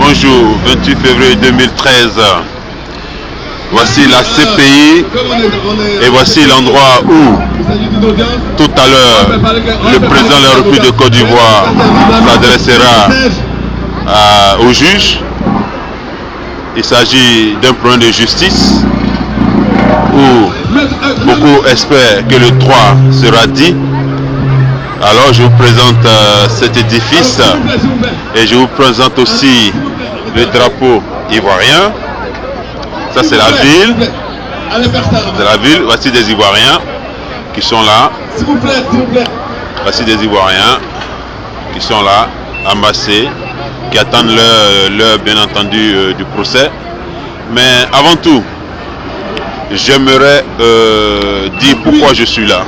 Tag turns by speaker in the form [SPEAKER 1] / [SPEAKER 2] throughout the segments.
[SPEAKER 1] Bonjour, 28 février 2013. Voici la CPI et voici l'endroit où tout à l'heure le président de la République de Côte d'Ivoire s'adressera au juge. Il s'agit d'un problème de justice où beaucoup espèrent que le droit sera dit. Alors je vous présente cet édifice et je vous présente aussi le drapeau ivoirien. Ça c'est la ville. C'est la ville. Voici des Ivoiriens qui sont là. Voici des Ivoiriens qui sont là, amassés, qui attendent l'heure bien entendu du procès. Mais avant tout, j'aimerais dire pourquoi je suis là.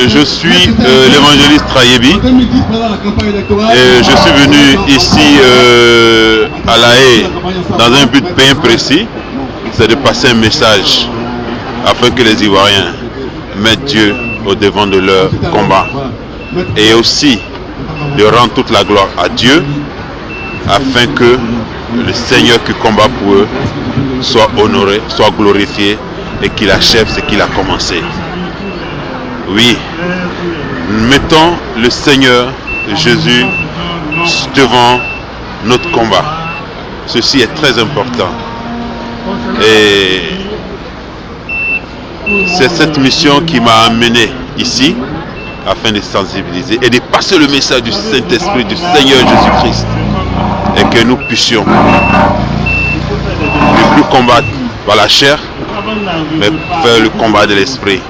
[SPEAKER 1] Je suis l'évangéliste Trayebi et je suis venu ici à La Haye dans un but bien précis, c'est de passer un message afin que les Ivoiriens mettent Dieu au devant de leur combat et aussi de rendre toute la gloire à Dieu afin que le Seigneur qui combat pour eux soit honoré, soit glorifié et qu'il achève ce qu'il a commencé. Oui, mettons le Seigneur Jésus devant notre combat. Ceci est très important. Et c'est cette mission qui m'a amené ici afin de sensibiliser et de passer le message du Saint-Esprit, du Seigneur Jésus-Christ. Et que nous puissions ne plus combattre par la chair, mais faire le combat de l'esprit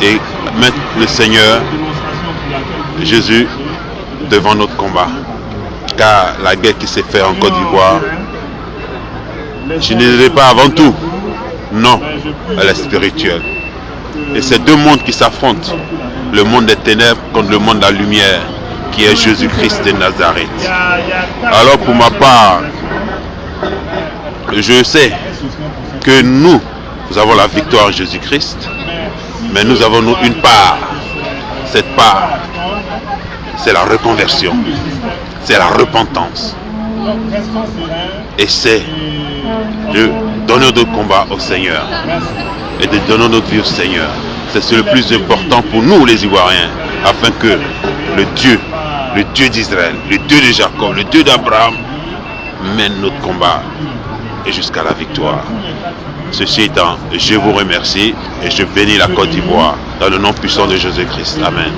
[SPEAKER 1] et mettre le Seigneur Jésus devant notre combat. Car la guerre qui s'est faite en Côte d'Ivoire, je ne dirais pas avant tout, non, elle est spirituelle. Et c'est deux mondes qui s'affrontent, le monde des ténèbres contre le monde de la lumière, qui est Jésus-Christ de Nazareth. Alors pour ma part, je sais que nous avons la victoire en Jésus-Christ, mais nous avons une part. Cette part, c'est la reconversion, c'est la repentance. Et c'est de donner notre combat au Seigneur et de donner notre vie au Seigneur. C'est le plus important pour nous les Ivoiriens, afin que le Dieu d'Israël, le Dieu de Jacob, le Dieu d'Abraham mène notre combat et jusqu'à la victoire. Ceci étant, je vous remercie et je bénis la Côte d'Ivoire dans le nom puissant de Jésus-Christ. Amen.